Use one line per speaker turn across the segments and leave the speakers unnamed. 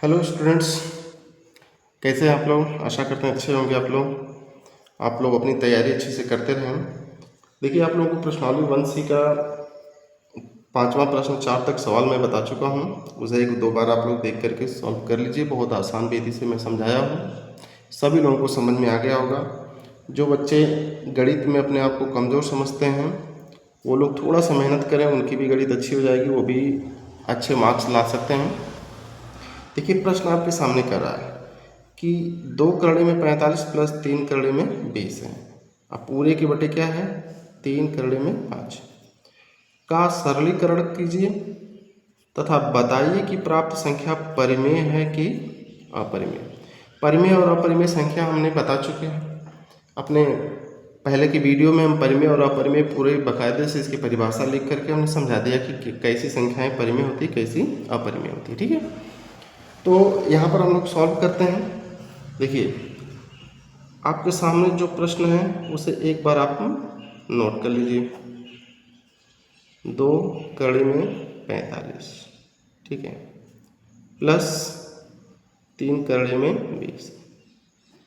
Hello students, कैसे हैं आप लोग। आशा करते हैं अच्छे होंगे आप लोग अपनी तैयारी अच्छे से करते रहें। देखिए, आप लोगों को प्रश्नावली 1C का 5वां प्रश्न 4 तक सवाल मैं बता चुका हूं। उसे एक दो बार आप लोग देख करके सॉल्व कर लीजिए। बहुत आसान विधि से मैं समझाया हूं, सभी लोगों को समझ में आ गया होगा। जो बच्चे गणित में अपने आप को कमज़ोर समझते हैं वो लोग थोड़ा सा मेहनत करें, उनकी भी गणित अच्छी हो जाएगी, वो भी अच्छे मार्क्स ला सकते हैं। देखिए, प्रश्न आपके सामने कर रहा है कि 2 करड़ी में 45 प्लस 3 करड़ी में 20 है। अब पूरे के बटे क्या है, 3 करड़ी में 5 का सरलीकरण कीजिए तथा बताइए कि प्राप्त संख्या परिमेय है कि अपरिमेय। परिमेय और अपरिमेय संख्या हमने बता चुके हैं अपने पहले की वीडियो में। हम परिमेय और अपरिमेय पूरे बाकायदे से इसकी परिभाषा लिख करके हमने समझा दिया कि कैसी संख्याएं परिमेय होती, कैसी अपरिमेय होती। ठीक है, तो यहाँ पर हम लोग सॉल्व करते हैं। देखिए, आपके सामने जो प्रश्न है उसे एक बार आप नोट कर लीजिए। 2 कड़ी में 45, ठीक है, प्लस 3 कड़ी में 20।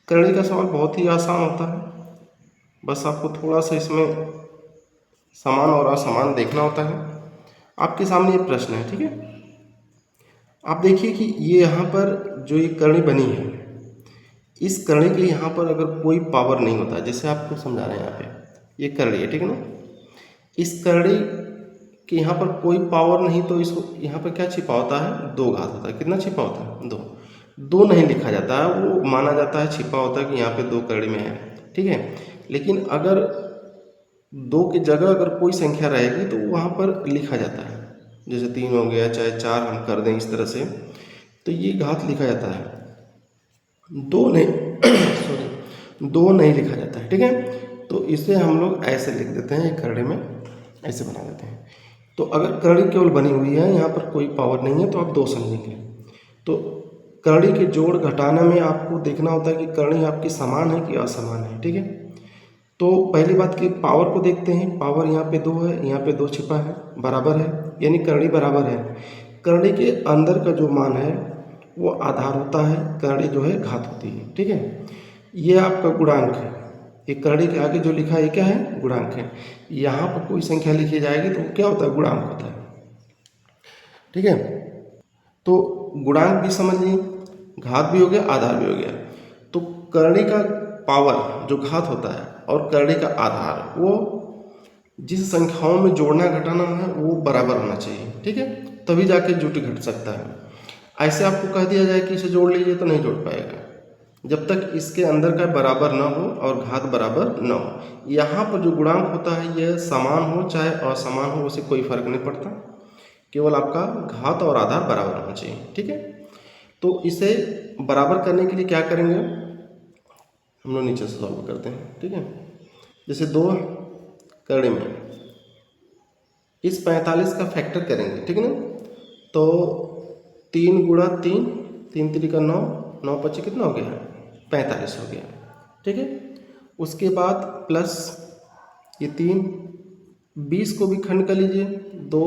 कड़ी का सवाल बहुत ही आसान होता है, बस आपको थोड़ा सा इसमें समान और असमान देखना होता है। आपके सामने ये प्रश्न है, ठीक है। आप देखिए कि ये यहाँ पर जो ये करणी बनी है, इस करणी के यहाँ पर अगर कोई पावर नहीं होता, जैसे आपको समझा रहे हैं यहाँ पे ये करणी है, ठीक है ना। इस करणी के यहाँ पर कोई पावर नहीं, तो इसको यहाँ पर क्या छिपा होता है, 2 घात होता है। कितना छिपा होता है, 2। 2 नहीं लिखा जाता है, वो माना जाता है छिपा होता है कि यहाँ पे 2 करणी में है, ठीक है। लेकिन अगर 2 की जगह अगर कोई संख्या रहेगी तो वहाँ पर लिखा जाता है, जैसे 3 हो गया, चाहे 4 हम कर दें इस तरह से, तो ये घात लिखा जाता है। 2 नहीं सॉरी 2 नहीं लिखा जाता है, ठीक है। तो इसे हम लोग ऐसे लिख देते हैं, एक करड़ी में ऐसे बना देते हैं। तो अगर करड़ी केवल बनी हुई है, यहाँ पर कोई पावर नहीं है, तो आप 2 समझेंगे। तो करड़ी के जोड़ घटाना में आपको देखना होता है कि करड़ी आपकी समान है कि असमान है, ठीक है। तो पहली बात की पावर को देखते हैं। पावर यहाँ पे 2 है, यहाँ पे 2 छिपा है, बराबर है, यानी करड़ी बराबर है। करड़ी के अंदर का जो मान है वो आधार होता है, करड़ी जो है घात होती है, ठीक है। ये आपका गुणांक है, ये करड़ी के आगे जो लिखा है ये क्या है, गुणांक है। यहाँ पर कोई संख्या लिखी जाएगी तो क्या होता है, गुणांक होता है, ठीक है। तो गुणांक भी समझ लीजिए, घात भी हो गया, आधार भी हो गया। तो करड़ी का पावर जो घात होता है और करड़ी का आधार, वो जिस संख्याओं में जोड़ना घटाना है वो बराबर होना चाहिए, ठीक है, तभी जाके जुट घट सकता है। ऐसे आपको कह दिया जाए कि इसे जोड़ लीजिए तो नहीं जोड़ पाएगा, जब तक इसके अंदर का बराबर ना हो और घात बराबर ना हो। यहाँ पर जो गुणांक होता है यह समान हो चाहे असमान हो, उसे कोई फर्क नहीं पड़ता, केवल आपका घात और आधार बराबर होना चाहिए, ठीक है। तो इसे बराबर करने के लिए क्या करेंगे, हम लोग नीचे से सॉल्व करते हैं, ठीक है। जैसे 2 करड़ी में इस 45 का फैक्टर करेंगे, ठीक है ना। तो 3 गुणा 3, 3 3 का 9, 9 5 कितना हो गया, 45 हो गया, ठीक है। उसके बाद प्लस ये 3, 20 को भी खंड कर लीजिए, 2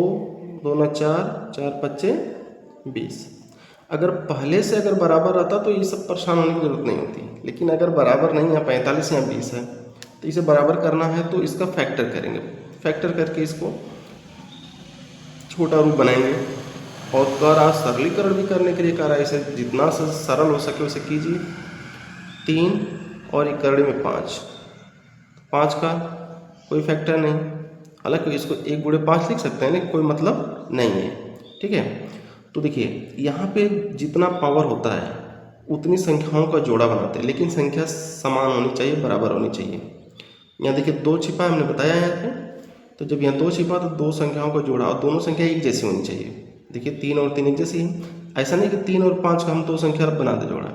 2 ना 4, 4 5 20। अगर पहले से अगर बराबर रहता तो ये सब परेशान होने की जरूरत नहीं होती, लेकिन अगर बराबर नहीं है, 45 या 20 है, तो इसे बराबर करना है तो इसका फैक्टर करेंगे। फैक्टर करके इसको छोटा रूप बनाएंगे। और कह रहा सरलीकरण भी करने के लिए कह रहा है, इसे जितना सरल हो सके उसे कीजिए। 3 और एक करड़ी में 5, 5 का कोई फैक्टर नहीं, हालांकि इसको 1 गुणे 5 लिख सकते हैं, लेकिन कोई मतलब नहीं है, ठीक है। तो देखिए, यहाँ पे जितना पावर होता है उतनी संख्याओं का जोड़ा बनाते हैं, लेकिन संख्या समान होनी चाहिए, बराबर होनी चाहिए। यहाँ देखिए 2 छिपा हमने बताया यहाँ पे, तो जब यहाँ 2 छिपा तो 2 संख्याओं का जोड़ा, और दोनों संख्या एक जैसी होनी चाहिए। देखिए 3 और 3 एक जैसी है, ऐसा नहीं कि 3 और 5 का हम 2 संख्या बना दे जोड़ा,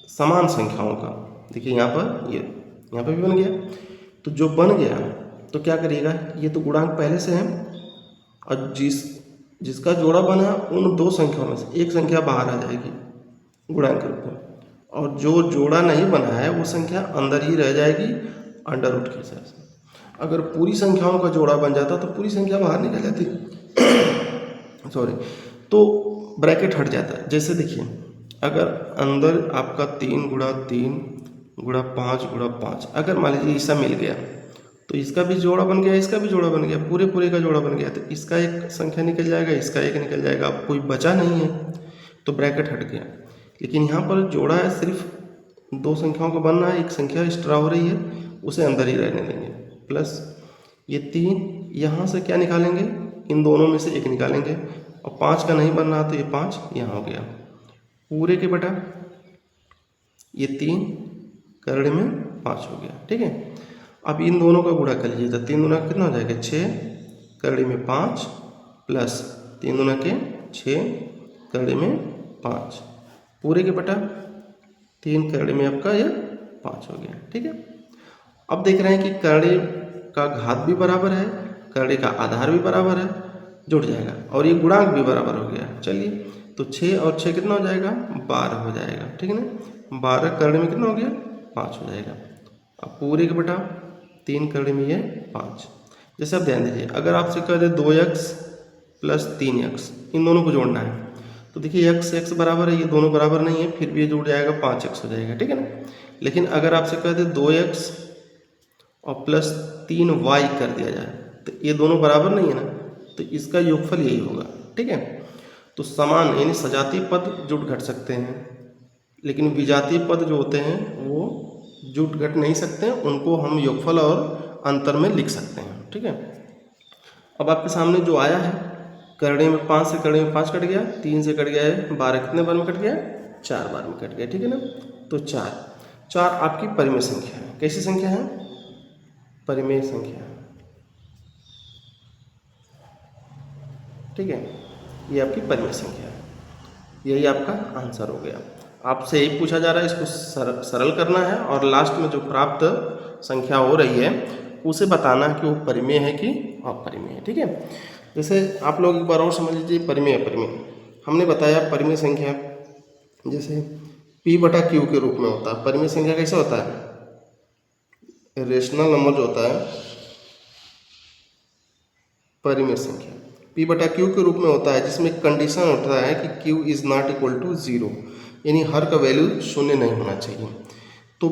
समान संख्याओं का। देखिए यहाँ पर ये यहाँ पर भी बन गया। तो जो बन गया तो क्या करिएगा, ये तो गुणांक पहले से है, और जिसका जोड़ा बना उन 2 संख्याओं में से एक संख्या बाहर आ जाएगी गुणांक रूप में, और जो जोड़ा नहीं बना है वो संख्या अंदर ही रह जाएगी अंडर रूट के हिसाब से। अगर पूरी संख्याओं का जोड़ा बन जाता तो पूरी संख्या बाहर निकल जाती सॉरी, तो ब्रैकेट हट जाता है। जैसे देखिए अगर अंदर आपका 3 गुणा 3 गुणा 5 गुणा 5 अगर मान लीजिए ऐसा मिल गया तो इसका भी जोड़ा बन गया, इसका भी जोड़ा बन गया, पूरे पूरे का जोड़ा बन गया, तो इसका एक संख्या निकल जाएगा, इसका एक निकल जाएगा, अब कोई बचा नहीं है तो ब्रैकेट हट गया। लेकिन यहाँ पर जोड़ा है, सिर्फ दो संख्याओं को बनना है, एक संख्या एक्स्ट्रा हो रही है उसे अंदर ही रहने देंगे, प्लस ये 3 यहाँ से क्या निकालेंगे, इन दोनों में से एक निकालेंगे, और 5 का नहीं बन रहा तो ये 5 यहाँ हो गया पूरे के बटा ये 3 करड़े में 5 हो गया। ठीक है, अब इन दोनों का गुणा कर लीजिए तो 3 दूना कितना हो जाएगा 6 करड़े में 5 प्लस 3 दूना के 6 करड़े में 5 पूरे के बटा 3 करड़े में आपका यह 5 हो गया। ठीक है, अब देख रहे हैं कि करड़े का घात भी बराबर है, करड़े का आधार भी बराबर है, जुड़ जाएगा, और ये गुणांक भी बराबर हो गया। चलिए तो 6 और 6 कितना हो जाएगा 12 हो जाएगा। ठीक है ना, 12 करड़े में कितना हो गया 5 हो जाएगा। अब पूरे के बटा 3 करड़े में ये 5। जैसे आप ध्यान दीजिए, अगर आपसे कह दे 2x प्लस 3x इन दोनों को जोड़ना है तो देखिए x बराबर है, ये दोनों बराबर नहीं है, फिर भी ये जुड़ जाएगा 5x हो जाएगा। ठीक है ना, लेकिन अगर आपसे कह दे 2x और प्लस 3y कर दिया जाए तो ये दोनों बराबर नहीं है ना, तो इसका योगफल यही होगा। ठीक है, तो समान यानी सजातीय पद जुट घट सकते हैं, लेकिन विजातीय पद जो होते हैं वो जुट घट नहीं सकते हैं, उनको हम योगफल और अंतर में लिख सकते हैं। ठीक है, अब आपके सामने जो आया है करड़े में 5 से करड़े में 5 कट गया, 3 से कट गया है 12, कितने बार में कट गया 4 बार में कट गया। ठीक है ना, तो 4 आपकी परिमेय संख्या है। कैसी संख्या है, परिमेय संख्या। ठीक है, ये आपकी परिमेय संख्या है, यही आपका आंसर हो गया। आपसे यही पूछा जा रहा है, इसको सरल करना है और लास्ट में जो प्राप्त संख्या हो रही है उसे बताना है कि वो परिमेय है कि अपरिमेय है। ठीक है, जैसे आप लोग एक बार और समझ लीजिए, परिमेय अपरिमेय हमने बताया। परिमेय संख्या जैसे p/q के रूप में होता है। परिमेय संख्या कैसे होता है, रेशनल नंबर जो होता है परिमेय संख्या p/q के रूप में होता है, जिसमें कंडीशन होता है कि q is not equal to 0, यानी हर का वैल्यू शून्य नहीं होना चाहिए। तो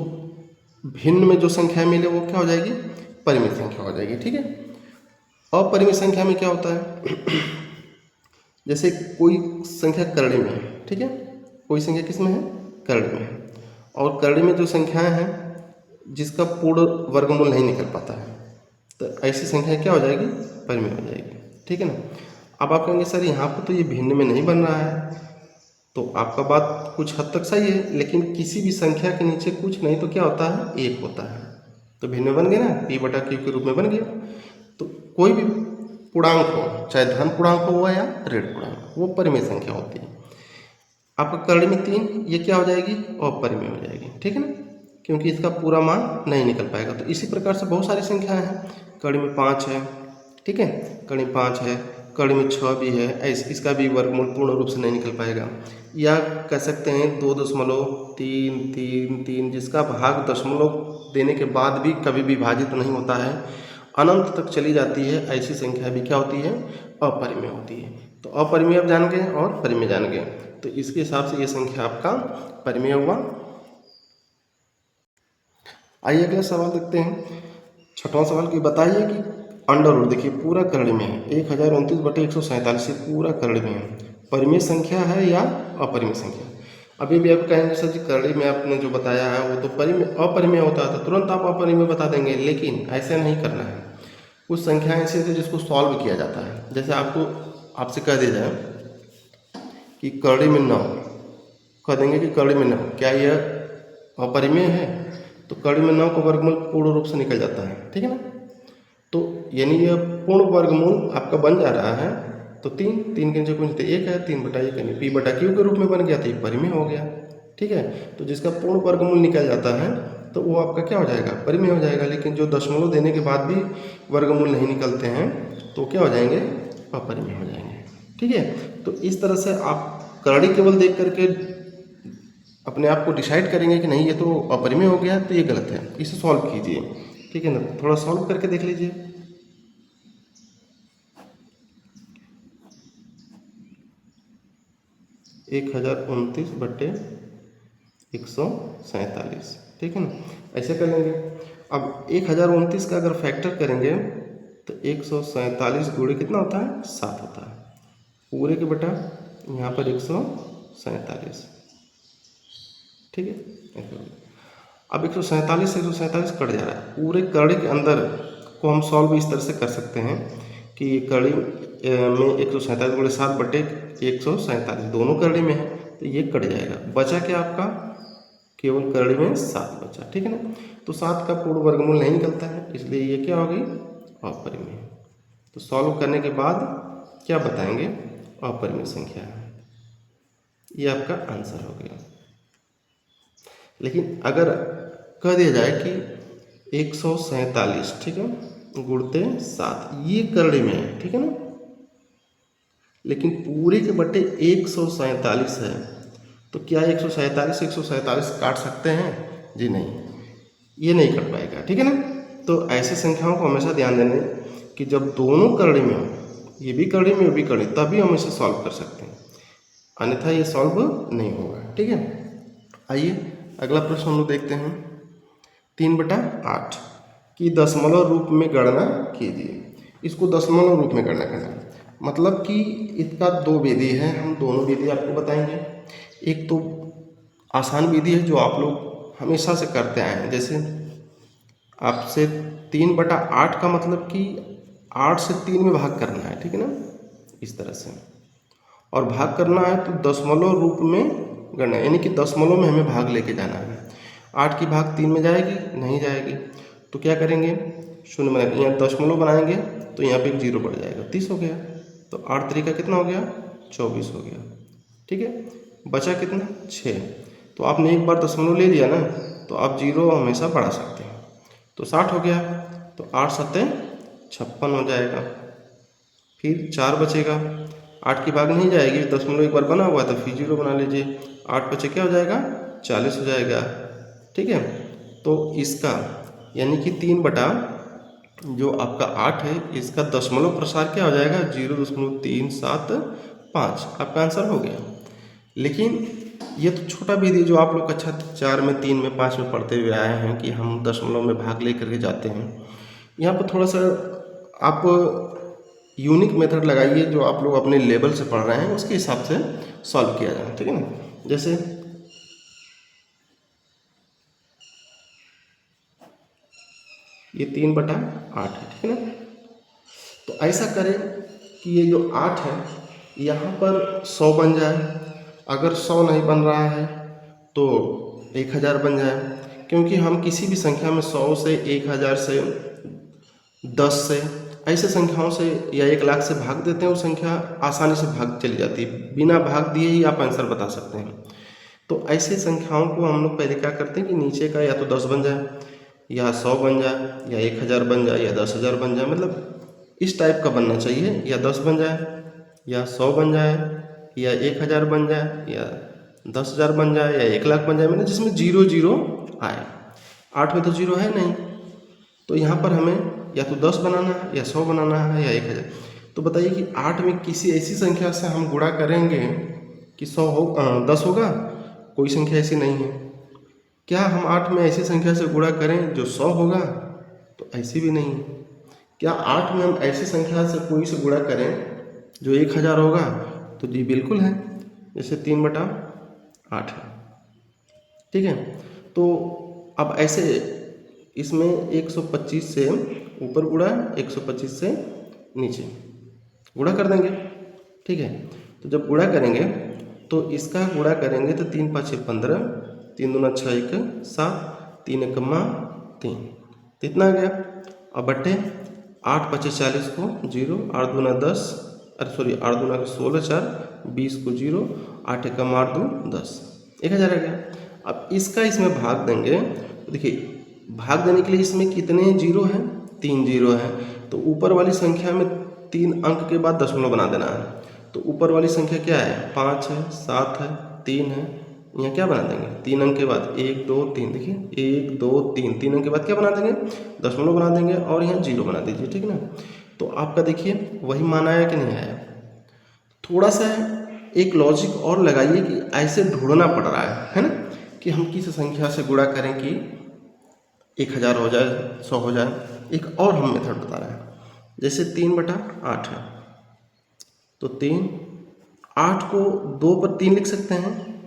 भिन्न में जो संख्या मिले वो क्या हो जाएगी, परिमेय संख्या हो जाएगी। ठीक है, अपरिमेय संख्या में क्या होता है जैसे कोई संख्या करड़े में है, ठीक है, कोई संख्या किस में है, करड़े में है, और करड़े में जो संख्याएं हैं जिसका पूर्ण वर्गमूल नहीं निकल पाता है, तो ऐसी संख्या क्या हो जाएगी, परिमेय हो जाएगी। ठीक है ना, अब आप कहेंगे सर यहाँ पर तो ये भिन्न में नहीं बन रहा है, तो आपका बात कुछ हद तक सही है, लेकिन किसी भी संख्या के नीचे कुछ नहीं तो क्या होता है, एक होता है, तो भिन्न बन गया ना, p/q के रूप में बन गया। तो कोई भी पूर्णांक हो, चाहे धन पूर्णांक हो या ऋण पूर्णांक, वो परिमेय संख्या होती है। आपका करड़े में 3, ये क्या हो जाएगी, अपरिमेय हो जाएगी। ठीक है ना, क्योंकि इसका पूरा मान नहीं निकल पाएगा। तो इसी प्रकार से बहुत सारी संख्याएं हैं, करड़े में 5 है, ठीक है, करड़े में 5 है, करड़े में 6 भी है, इसका भी वर्गमूल पूर्ण रूप से नहीं निकल पाएगा। या कह सकते हैं 2.333, जिसका भाग दशमलव देने के बाद भी कभी विभाजित नहीं होता है, अनंत तक चली जाती है, ऐसी संख्या भी क्या होती है, अपरिमेय होती है। तो अपरिमेय आप जान गए और परिमेय जान गए, तो इसके हिसाब से ये संख्या आपका परिमेय हुआ। आइए अगला सवाल देखते हैं। छठवां सवाल की बताइए कि अंडर रूट, देखिए पूरा करड़े में है, 1029/147 पूरा करड़े में है, परिमेय संख्या है या अपरिमेय संख्या। अभी भी आप कहेंगे सर जी करड़े में आपने जो बताया है वो तो अपरिमेय होता है, तो तुरंत आप अपरिमेय बता देंगे, लेकिन ऐसा नहीं करना है। कुछ संख्याएं ऐसी होती है जिसको सॉल्व किया जाता है। जैसे आपसे कह दिया जाए कि करड़े में 9, कह देंगे कि करड़े में 9, क्या यह अपरिमेय है, तो करड़े में 9 का वर्गमूल पूर्ण रूप से निकल जाता है। ठीक है ना, तो यानी यह पूर्ण वर्गमूल आपका बन जा रहा है, तो 3 के नीचे कुछ नहीं, 1 है, 3/1 यानी p/q के रूप में बन गया, तो ये परिमेय हो गया। ठीक है, तो जिसका पूर्ण वर्गमूल निकल जाता है तो वो आपका क्या हो जाएगा, परिमेय हो जाएगा। लेकिन जो दशमलव देने के बाद भी वर्गमूल नहीं निकलते हैं तो क्या हो जाएंगे, अपरिमेय हो जाएंगे। ठीक है, तो इस तरह से आप करड़ी केवल देख करके अपने आप को डिसाइड करेंगे कि नहीं ये तो अपरिमेय हो गया, तो ये गलत है, इसे सॉल्व कीजिए। ठीक है ना, थोड़ा सॉल्व करके देख लीजिए। 1029/147, ठीक है ना। ऐसे कर लेंगे। अब 1029 का अगर फैक्टर करेंगे तो 147 गुणे कितना होता है, 7 होता है, पूरे के बटा यहाँ पर 147, ठीक है। अब 147 से 147 कट जा रहा है, पूरे कड़ी के अंदर को हम सॉल्व इस तरह से कर सकते हैं कि कड़ी में 147 गुणे 7/147 दोनों कड़ी में है, तो ये कट जाएगा। बचा क्या आपका, केवल कड़ी में 7 बचा, ठीक है ना। तो 7 का पूर्ण वर्गमूल नहीं निकलता है, इसलिए ये क्या हो गई, अपरिमेय। तो सॉल्व करने के बाद क्या बताएंगे, अपरिमेय संख्या है, ये आपका आंसर हो गया। लेकिन अगर कह दिया जाए कि 147, ठीक है, गुणते 7, ये करड़ी में है, ठीक है ना, लेकिन पूरे के बटे 147 है, तो क्या 147 से 147 काट सकते हैं, जी नहीं, ये नहीं कट पाएगा, ठीक है ना। तो ऐसे संख्याओं को हमेशा ध्यान देना कि जब दोनों करड़ी में हो, ये भी करड़ी में, ये भी करड़ी, तभी हम इसे सॉल्व कर सकते हैं, अन्यथा ये सॉल्व नहीं होगा, ठीक है। आइए अगला प्रश्न हम लोग देखते हैं। 3/8 की दशमलव रूप में गणना कीजिए। इसको दशमलव रूप में गणना करना मतलब कि इसका दो विधि है, हम दोनों विधि आपको बताएंगे। एक तो आसान विधि है जो आप लोग हमेशा से करते आए हैं, जैसे आपसे 3/8 का मतलब कि 8 से 3 में भाग करना है, ठीक है ना, इस तरह से, और भाग करना है तो दशमलव रूप में गणना, यानी कि दशमलव में हमें भाग लेके जाना है। 8 की भाग 3 में जाएगी, नहीं जाएगी, तो क्या करेंगे, शून्य बनाएंगे, यहाँ दशमलव बनाएंगे तो यहाँ पे एक जीरो बढ़ जाएगा, 30 हो गया। तो 8 तरीका कितना हो गया, 24 हो गया, ठीक है। बचा कितना, 6। तो आपने एक बार दशमलव ले लिया ना, तो आप जीरो हमेशा बढ़ा सकते हैं, तो 60 हो गया। तो 8 7 56 हो जाएगा। फिर 4 बचेगा, 8 की भाग नहीं जाएगी, दशमलव एक बार बना हुआ है तो फिर जीरो बना लीजिए, 8 बचे क्या हो जाएगा, 40 हो जाएगा, ठीक है। तो इसका यानी कि 3 बटा जो आपका 8 है, इसका दशमलव प्रसार क्या हो जाएगा, 0.375, आपका आंसर हो गया। लेकिन ये तो छोटा विधि जो आप लोग कक्षा 4 में, 3 में, 5 में पढ़ते हुए आए हैं कि हम दशमलव में भाग ले करके जाते हैं। यहाँ पर थोड़ा सा आप यूनिक मेथड लगाइए, जो आप लोग अपने लेवल से पढ़ रहे हैं उसके हिसाब से सॉल्व किया जाए, ठीक है ना। जैसे ये 3/8 है, ठीक है ना। तो ऐसा करें कि ये जो 8 है यहाँ पर 100 बन जाए, अगर 100 नहीं बन रहा है तो 1000 बन जाए, क्योंकि हम किसी भी संख्या में 100 से, 1000 से, 10 से, ऐसे संख्याओं से या 1 लाख से भाग देते हैं, वो संख्या आसानी से भाग चली जाती है, बिना भाग दिए ही आप आंसर बता सकते हैं। तो ऐसे संख्याओं को हम लोग पहले क्या करते हैं कि नीचे का या तो 10 बन जाए, या 100 बन जाए, या 1000 बन जाए, या 10,000 बन जाए, मतलब इस टाइप का बनना चाहिए, या 10 बन जाए, या 100 बन जाए, या 1000 बन जाए, या 10,000 बन जाए, या 1 लाख बन जाए, मतलब जिसमें 0 0 आए। 8 में तो 0 है नहीं, तो यहाँ पर हमें या तो 10 बनाना है, या 100 बनाना है, या 1000। तो बताइए कि 8 में किसी ऐसी संख्या से हम गुणा करेंगे कि 10 होगा, कोई संख्या ऐसी नहीं है। क्या हम 8 में ऐसी संख्या से गुणा करें जो 100 होगा, तो ऐसी भी नहीं है। क्या 8 में हम ऐसी संख्या से कोई से गुणा करें जो 1000 होगा, तो जी बिल्कुल है, जैसे 3/8 है, ठीक है। तो अब ऐसे इसमें 125 से ऊपर गुणा, 125 से नीचे गुणा कर देंगे, ठीक है। तो जब गुणा करेंगे तो इसका गुणा करेंगे तो 3 5 6 15, 3 दूना 6 1 7, 3 1 3, कितना आ गया। अब बट्टे 8 5 40 को 0, 8 दूना 10, 8 दूना 16 4, 20 को 0, 8 1 8 2 10, 1000 आ गया। अब इसका इसमें भाग देंगे तो देखिए, भाग देने के लिए इसमें कितने जीरो हैं, 3 जीरो हैं, तो ऊपर वाली संख्या में 3 अंक के बाद दशमलव बना देना है। तो ऊपर वाली संख्या क्या है, 5 है, 7 है, 3 है, यहाँ क्या बना देंगे, 3 अंक के बाद 1 2 3, देखिए 1 2 3, 3 अंक के बाद क्या बना देंगे, दशमलव बना देंगे, और यहाँ जीरो बना दीजिए, ठीक है ना। तो आपका देखिए वही मान आया कि नहीं आया। थोड़ा सा एक लॉजिक और लगाइए कि ऐसे ढूंढना पड़ रहा है ना, कि हम किस संख्या से गुणा करें कि 1000 हो जाए, 100 हो जाए। एक और हम मेथड बता रहे हैं, जैसे 3/8 है तो 8 को 2 पर 3 लिख सकते हैं,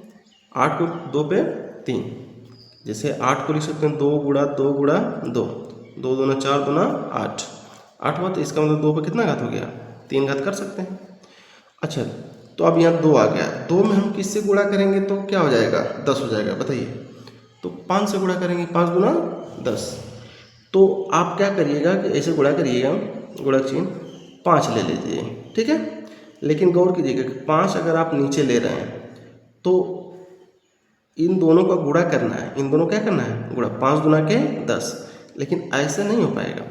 8 को 2 पे 3, जैसे 8 को लिख सकते हैं 2 गुणा 2 गुणा 2, 2 दूना 4 दूना 8, 8 हुआ, तो इसका मतलब 2 पे कितना घात हो गया, 3 घात कर सकते हैं। अच्छा, तो अब यहाँ 2 आ गया, 2 में हम किससे गुणा करेंगे तो क्या हो जाएगा, 10 हो जाएगा, बताइए। तो 5 से गुणा करेंगे, 5 गुना 10। तो आप क्या करिएगा कि ऐसे गुणा करिएगा, गुणक चिन्ह 5 ले लीजिए, ठीक है। लेकिन गौर कीजिएगा कि 5 अगर आप नीचे ले रहे हैं तो इन दोनों का गुणा करना है, इन दोनों क्या करना है, गुणा, 5 गुना के 10। लेकिन ऐसे नहीं हो पाएगा,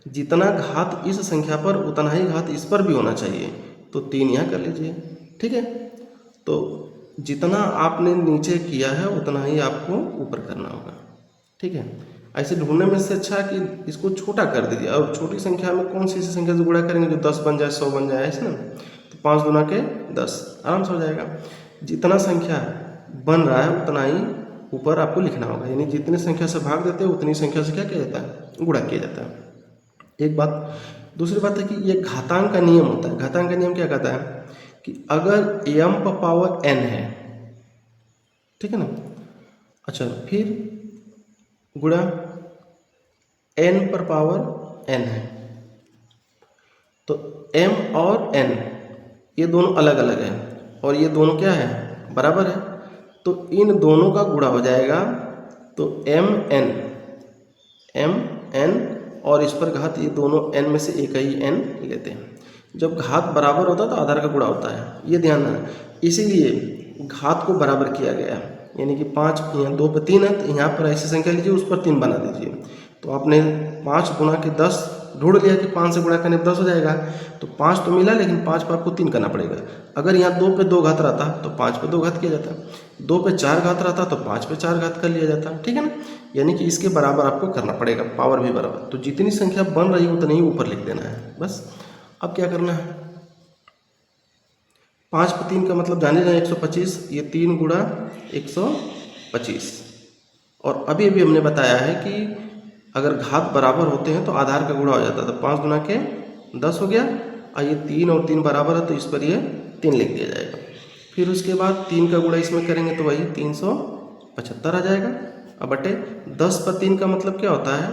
जितना घात इस संख्या पर उतना ही घात इस पर भी होना चाहिए, तो 3 यहाँ कर लीजिए, ठीक है। तो जितना आपने नीचे किया है उतना ही आपको ऊपर करना होगा, ठीक है। ऐसे ढूंढने में से अच्छा कि इसको छोटा कर दीजिए, और छोटी संख्या में कौन सी संख्या से गुणा करेंगे जो 10 बन जाए, 100 बन जाए, ऐसे ना। तो 5 गुना के 10 आराम से हो जाएगा। जितना संख्या बन रहा है उतना ही ऊपर आपको लिखना होगा, यानी जितनी संख्या से भाग देते हैं उतनी संख्या से क्या किया जाता है, गुणा किया जाता है। एक बात। दूसरी बात है कि ये घातांक का नियम होता है। घातांक का नियम क्या कहता है कि अगर m पर पावर n है, ठीक है ना, अच्छा, फिर गुणा n पर पावर n है, तो m और n ये दोनों अलग अलग हैं और ये दोनों क्या है, बराबर है, तो इन दोनों का गुणा हो जाएगा, तो m n और इस पर घात, ये दोनों n में से एक ही n लेते हैं। जब घात बराबर होता है तो आधार का गुणा होता है, ये ध्यान रखना। इसीलिए घात को बराबर किया गया है, यानी कि 5 यहाँ 2 पे 3 है, तो यहाँ पर ऐसी संख्या लीजिए, उस पर 3 बना दीजिए। तो आपने 5 गुणा के 10 ढूंढ लिया कि 5 से गुणा करने पर 10 हो जाएगा, तो 5 तो मिला, लेकिन 5 पर आपको 3 करना पड़ेगा। अगर यहाँ 2 पे 2 घात रहता तो 5 पे 2 घात किया जाता, 2 पे 4 घात रहता तो 5 पे 4 घात कर लिया जाता, ठीक है ना। यानी कि इसके बराबर आपको करना पड़ेगा, पावर भी बराबर। तो जितनी संख्या बन रही है उतनी ही ऊपर लिख देना है, बस। अब क्या करना है, 5 पे 3 का मतलब जाने जाए 125, ये 3 गुणा 125। और अभी अभी हमने बताया है कि अगर घात बराबर होते हैं तो आधार का गुणा हो जाता है, तो 5 गुना के 10 हो गया, और ये 3 और 3 बराबर है तो इस पर ये 3 लिख दिया जाएगा। फिर उसके बाद 3 का गुणा इसमें करेंगे तो वही 375 आ जाएगा। अब बटे 10 पर 3 का मतलब क्या होता है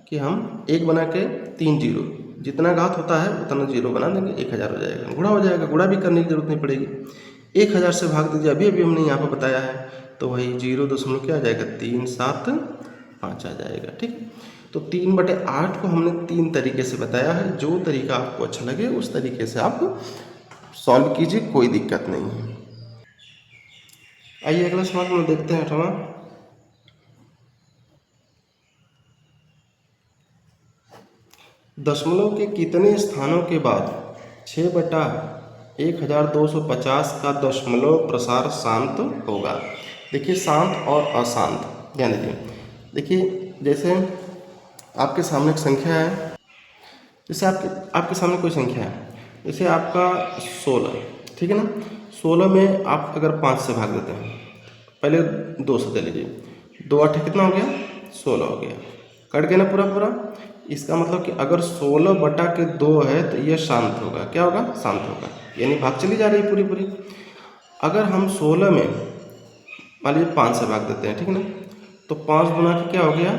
कि हम 1 बना के 3 जीरो, जितना घात होता है उतना जीरो बना देंगे, 1000 हो जाएगा, गुणा हो जाएगा, गुणा भी करने की जरूरत नहीं पड़ेगी। 1000 से भाग दीजिए, अभी अभी हमने यहाँ पर बताया है, तो वही 0 क्या आ जाएगा, 375 आ जाएगा, ठीक। तो 3/8 को हमने 3 तरीके से बताया है, जो तरीका आपको अच्छा लगे उस तरीके से आप सॉल्व कीजिए, कोई दिक्कत नहीं है। आइए अगला सवाल में देखते हैं 8वां। दशमलव के कितने स्थानों के बाद 6/1250 का दशमलव प्रसार शांत होगा। देखिए, शांत और अशांत ध्यान दीजिए। देखिए, जैसे आपके सामने एक संख्या है, जैसे आपके सामने कोई संख्या है, जैसे आपका 16, ठीक है ना। 16 में आप अगर 5 से भाग देते हैं, पहले 2 से दे लीजिए, 2 8 कितना हो गया, 16 हो गया, कट गया ना पूरा पूरा। इसका मतलब कि अगर 16/2 है तो ये शांत होगा, क्या होगा, शांत होगा, यानी भाग चली जा रही है पूरी पूरी। अगर हम 16 में मान लीजिए 5 से भाग देते हैं, ठीक है ना, तो 5 गुना के क्या हो गया,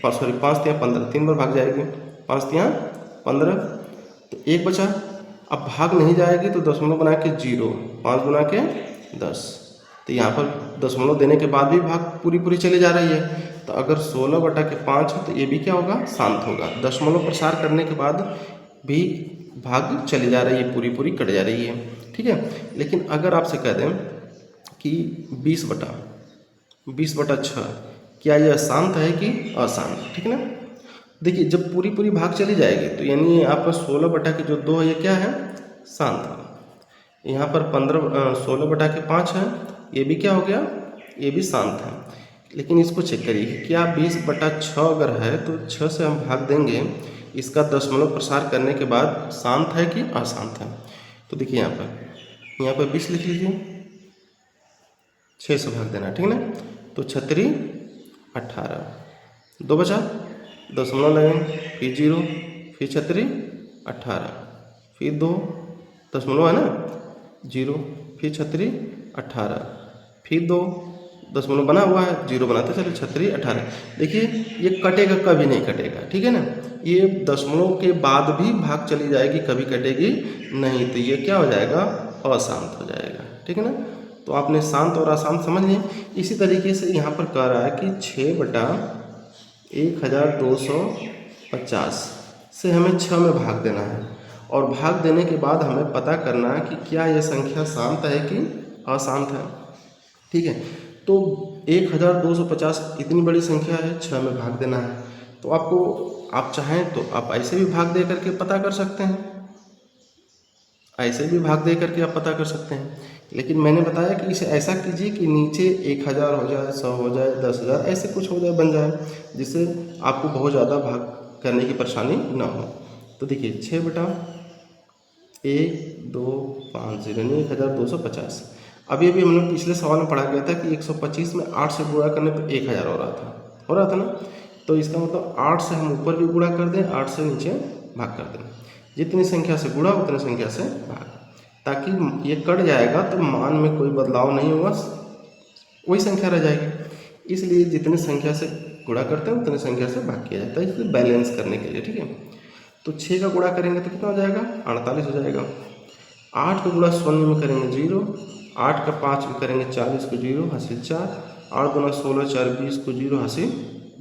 5 3 15, 3 बार भाग जाएगी, 5 3 15, तो 1 बचा। अब भाग नहीं जाएगी तो दशमलव बना के 0, 5 गुना के 10, तो यहाँ पर दशमलव देने के बाद भी भाग पूरी पूरी चली जा रही है। तो अगर 16/5 है तो ये भी क्या होगा, शांत होगा। दशमलव प्रसार करने के बाद भी भाग चली जा रही है, पूरी पूरी कट जा रही है, ठीक है। लेकिन अगर आपसे कह दें कि 20/6, क्या यह शांत है कि अशांत, ठीक है ना। देखिए, जब पूरी पूरी भाग चली जाएगी तो यानी आपका 16/2 है, ये क्या है, शांत है। यहाँ पर 16/5 है, ये भी क्या हो गया, ये भी शांत है। लेकिन इसको चेक करिए, क्या 20/6 अगर है तो 6 से हम भाग देंगे, इसका दशमलव प्रसार करने के बाद शांत है कि अशांत है। तो देखिए यहाँ पर यहाँ पर 20 लिख लीजिए, 6 से भाग देना, ठीक ना। तो 6×3 18, 2 बचा, दशमलव लगेंगे, फिर 0, फिर 6×3 18, फिर 2 दशमलव है ना, 0, फिर 6×3 18, फिर 2 दशमलव बना हुआ है, 0 बनाते चले, 6×3 18। देखिए ये कटेगा, कभी नहीं कटेगा, ठीक है ना। ये दशमलव के बाद भी भाग चली जाएगी, कभी कटेगी नहीं, तो ये क्या हो जाएगा, अशांत हो जाएगा, ठीक है ना। तो आपने शांत और अशांत समझ लिए। इसी तरीके से यहाँ पर कह रहा है कि 6/1250 से हमें 6 में भाग देना है, और भाग देने के बाद हमें पता करना है कि क्या यह संख्या शांत है कि अशांत है, ठीक है। तो 1250 इतनी बड़ी संख्या है, 6 में भाग देना है। तो आपको, आप चाहें तो आप ऐसे भी भाग दे करके पता कर सकते हैं, ऐसे भी भाग दे करके आप पता कर सकते हैं, लेकिन मैंने बताया कि इसे ऐसा कीजिए कि नीचे 1000 हो जाए, 100 हो जाए, 10,000 ऐसे कुछ हो जाए, बन जाए, जिससे आपको बहुत ज़्यादा भाग करने की परेशानी ना हो। तो देखिए 6/1250 यानी 1250। अभी अभी हम लोग पिछले सवाल में पढ़ा गया था कि 125 में 8 से गुणा करने पर 1000 हो रहा था ना। तो इसका मतलब 8 से हम ऊपर भी गुणा कर दें, 8 से नीचे भाग कर दें, जितनी संख्या से गुणा उतनी संख्या से भाग, ताकि ये कट जाएगा तो मान में कोई बदलाव नहीं होगा, वही संख्या रह जाएगी। इसलिए जितनी संख्या से गुणा करते हैं उतनी संख्या से भाग किया जाता है, इसलिए बैलेंस करने के लिए, ठीक है। तो 6 का गुणा करेंगे तो कितना हो जाएगा, 48 हो जाएगा। 8 का गुणा 0 में करेंगे 0, 8 का 5 में करेंगे 40 को 0 हासिल 4, 8 गुना 16 4 20 को 0 हासिल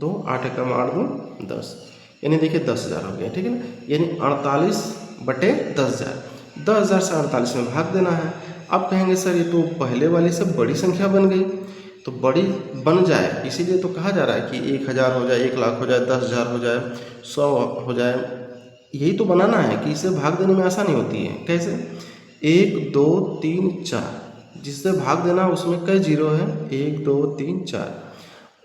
2, 8 एकम 8 2 10, यानी देखिए 10,000 हो गया, ठीक है ना। यानी 48/10,000, 10,000 से 48 में भाग देना है। अब कहेंगे सर ये तो पहले वाली से बड़ी संख्या बन गई, तो बड़ी बन जाए इसीलिए तो कहा जा रहा है कि 1000 हो जाए, 1,00,000 हो जाए, 10,000 हो जाए, 100 हो जाए, यही तो बनाना है कि इसे भाग देने में आसानी होती है। कैसे, 1 2 3 4, जिससे भाग देना उसमें कई जीरो है, 1 2 3 4,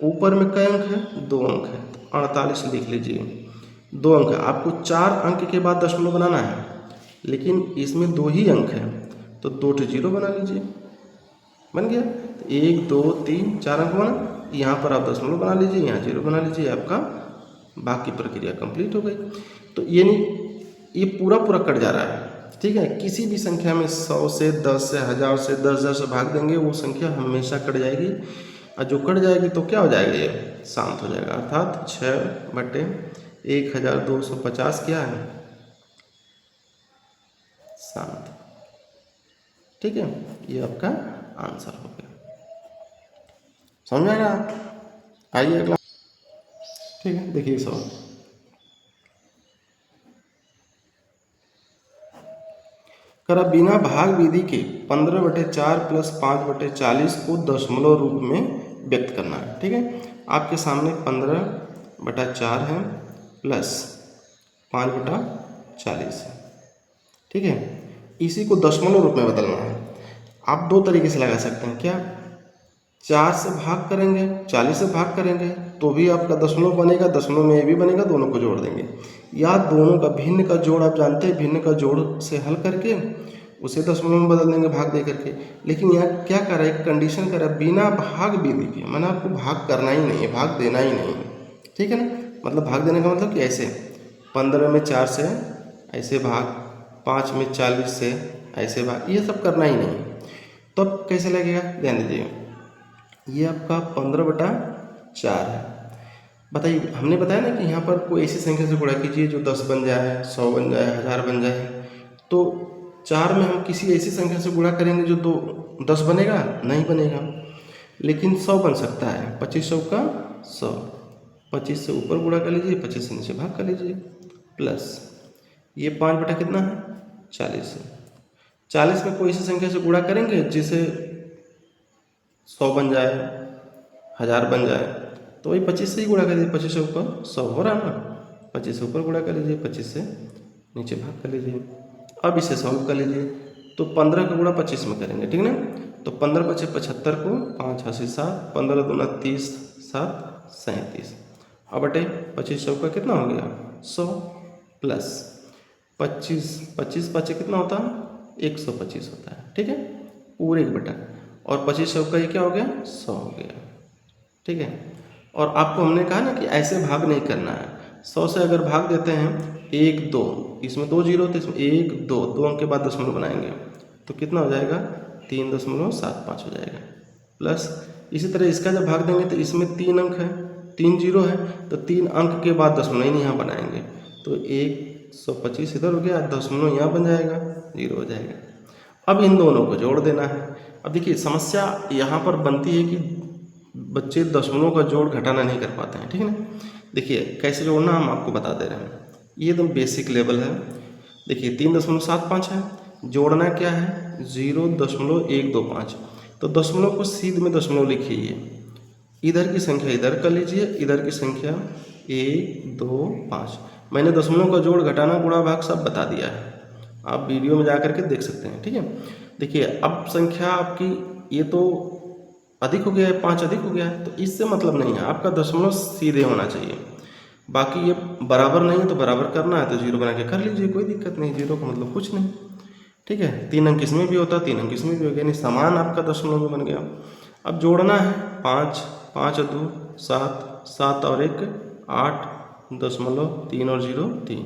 ऊपर में कई अंक है, 2 अंक है, तो 48 लिख लीजिए, 2 अंक है। आपको 4 अंक के बाद दशमलव बनाना है, लेकिन इसमें 2 ही अंक है, तो 2 0 बना लीजिए, बन गया। तो 1 2 3 4 अंक बना, यहाँ पर आप दशमलव बना लीजिए, यहाँ 0 बना लीजिए, आपका बाकी प्रक्रिया कंप्लीट हो गई। तो ये नहीं, ये पूरा कट जा रहा है, ठीक है। किसी भी संख्या में 100 से, 10 से, 1000 से, 10,000 से भाग देंगे, वो संख्या हमेशा कट जाएगी, और जो कट जाएगी तो क्या हो जाएगा, ये शांत हो जाएगा। अर्थात 6/1250 क्या है, शांत, ठीक है। ये आपका आंसर हो गया, समझ में आएगा। आइए अगला, ठीक है, देखिए सवाल, करा बिना भाग विधि के 15/4 + 5/40 को दशमलव रूप में व्यक्त करना है, ठीक है। आपके सामने 15/4 है प्लस 5/40 है, ठीक है। इसी को दशमलव रूप में बदलना है। आप 2 तरीके से लगा सकते हैं, क्या, 4 से भाग करेंगे, 40 से भाग करेंगे तो भी आपका दशमलव बनेगा, दशमलव में ये भी बनेगा, दोनों को जोड़ देंगे, या दोनों का भिन्न का जोड़, आप जानते हैं भिन्न का जोड़ से हल करके उसे दशमलव में बदल देंगे भाग दे करके। लेकिन यहाँ क्या कर रहा है, एक कंडीशन कर रहा है, बिना भाग विधि के, मैंने आपको भाग करना ही नहीं है, भाग देना ही नहीं है, ठीक है ना। मतलब भाग देने का मतलब कि ऐसे 15 में 4 से ऐसे भाग, 5 में 40 से ऐसे भाग, ये सब करना ही नहीं। तो अब कैसे लगेगा, ध्यान दीजिएगा, ये आपका 15/4 है। बताइए, हमने बताया ना कि यहाँ पर कोई ऐसी संख्या से गुणा कीजिए जो 10 बन जाए, 100 बन जाए, 1000 बन जाए। तो 4 में हम किसी ऐसी संख्या से गुणा करेंगे जो 10 बनेगा, नहीं बनेगा, लेकिन 100 बन सकता है, 25 का 100, 25 से ऊपर गुणा कर लीजिए, 25 से नीचे भाग कर लीजिए, प्लस ये 5 कितना है 40 है। 40 में कोई ऐसी संख्या से गुणा करेंगे जिसे 100 बन जाए, 1000 बन जाए, तो वही 25 से ही गुणा कर लीजिए, 25 से ऊपर 100 हो रहा है ना, 25 से ऊपर गुणा कर लीजिए, 25 से नीचे भाग कर लीजिए। अब इसे सॉल्व कर लीजिए, तो 15 का गुणा 25 में करेंगे, ठीक ना। तो 15 × 5 = 75 को 5 × 7, 15 दूना 30, 7 37, अब बटे 25 का कितना हो गया 100, प्लस 25 25 5 कितना होता है 125 होता है, ठीक है, पूरे 1/, और 25 का ये क्या हो गया, 100 हो गया। ठीक है, और आपको हमने कहा ना कि ऐसे भाग नहीं करना है। 100 से अगर भाग देते हैं 1 2, इसमें 2 जीरो तो इसमें 1 2, 2 अंक के बाद दशमलव बनाएंगे तो कितना हो जाएगा, 3.75 हो जाएगा। प्लस इसी तरह इसका जब भाग देंगे तो इसमें 3 अंक है, 3 जीरो है, तो 3 अंक के बाद दशमलव यहाँ बनाएंगे तो 125 इधर हो गया, दशमलव यहाँ बन जाएगा, 0 हो जाएगा। अब इन दोनों को जोड़ देना है। अब देखिए समस्या यहाँ पर बनती है कि बच्चे दशमलव का जोड़ घटाना नहीं कर पाते हैं। ठीक है ना, देखिए कैसे जोड़ना हम आपको बता दे रहे हैं, ये एकदम बेसिक लेवल है। देखिए 3.75 है, जोड़ना क्या है, 0.125, तो दशमलव को सीध में दशमलव लिखिए, इधर की संख्या इधर कर लीजिए, इधर की संख्या 1 2 5। मैंने दशमलव का जोड़ घटाना गुणा भाग सब बता दिया है, आप वीडियो में जा करके देख सकते हैं। ठीक है, देखिए अब संख्या आपकी ये तो अधिक हो गया है, 5 अधिक हो गया है, तो इससे मतलब नहीं है, आपका दशमलव सीधे होना चाहिए। बाकी ये बराबर नहीं है तो बराबर करना है तो 0 बना के कर लीजिए, कोई दिक्कत नहीं, 0 का मतलब कुछ नहीं। ठीक है, 3 अंक इसमें भी होता, 3 अंक इसमें भी हो गया, नहीं समान आपका दशमलव में बन गया। अब जोड़ना है 5 5 और 2 7 7 और 1 8 दशमलव 3 और 0 3,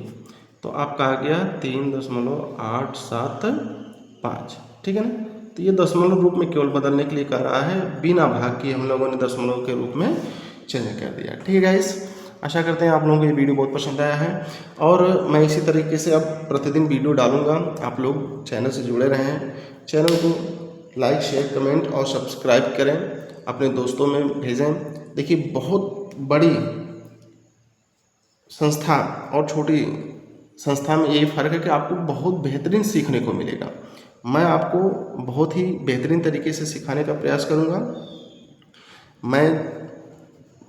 तो आपका आ गया 3.875। ठीक है ना, तो ये दशमलव रूप में केवल बदलने के लिए कह रहा है, बिना भाग के हम लोगों ने दशमलव के रूप में चेंज कर दिया। ठीक है गाइस, आशा करते हैं आप लोगों को ये वीडियो बहुत पसंद आया है, और मैं इसी तरीके से अब प्रतिदिन वीडियो डालूंगा। आप लोग चैनल से जुड़े रहें, चैनल को लाइक शेयर कमेंट और सब्सक्राइब करें, अपने दोस्तों में भेजें। देखिए बहुत बड़ी संस्था और छोटी संस्था में यही फ़र्क है कि आपको बहुत बेहतरीन सीखने को मिलेगा। मैं आपको बहुत ही बेहतरीन तरीके से सिखाने का प्रयास करूँगा।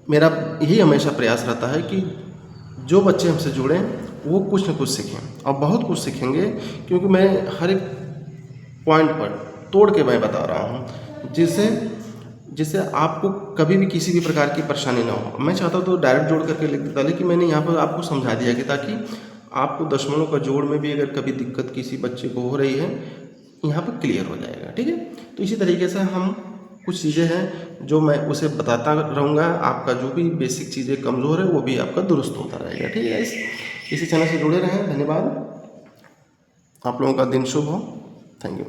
मेरा यही हमेशा प्रयास रहता है कि जो बच्चे हमसे जुड़ें वो कुछ न कुछ सीखें, और बहुत कुछ सीखेंगे, क्योंकि मैं हर एक पॉइंट पर तोड़ के मैं बता रहा हूँ, जिससे आपको कभी भी किसी भी प्रकार की परेशानी ना हो। मैं चाहता तो डायरेक्ट जोड़ करके लिख देता, लेकिन मैंने यहाँ पर आपको समझा दिया कि ताकि आपको दशमलव का जोड़ में भी अगर कभी दिक्कत किसी बच्चे को हो रही है, यहाँ पर क्लियर हो जाएगा। ठीक है, तो इसी तरीके से हम कुछ चीज़ें हैं जो मैं उसे बताता रहूँगा, आपका जो भी बेसिक चीज़ें कमज़ोर है वो भी आपका दुरुस्त होता रहेगा। ठीक है, इसी चैनल से जुड़े रहें। धन्यवाद, आप लोगों का दिन शुभ हो। Thank you.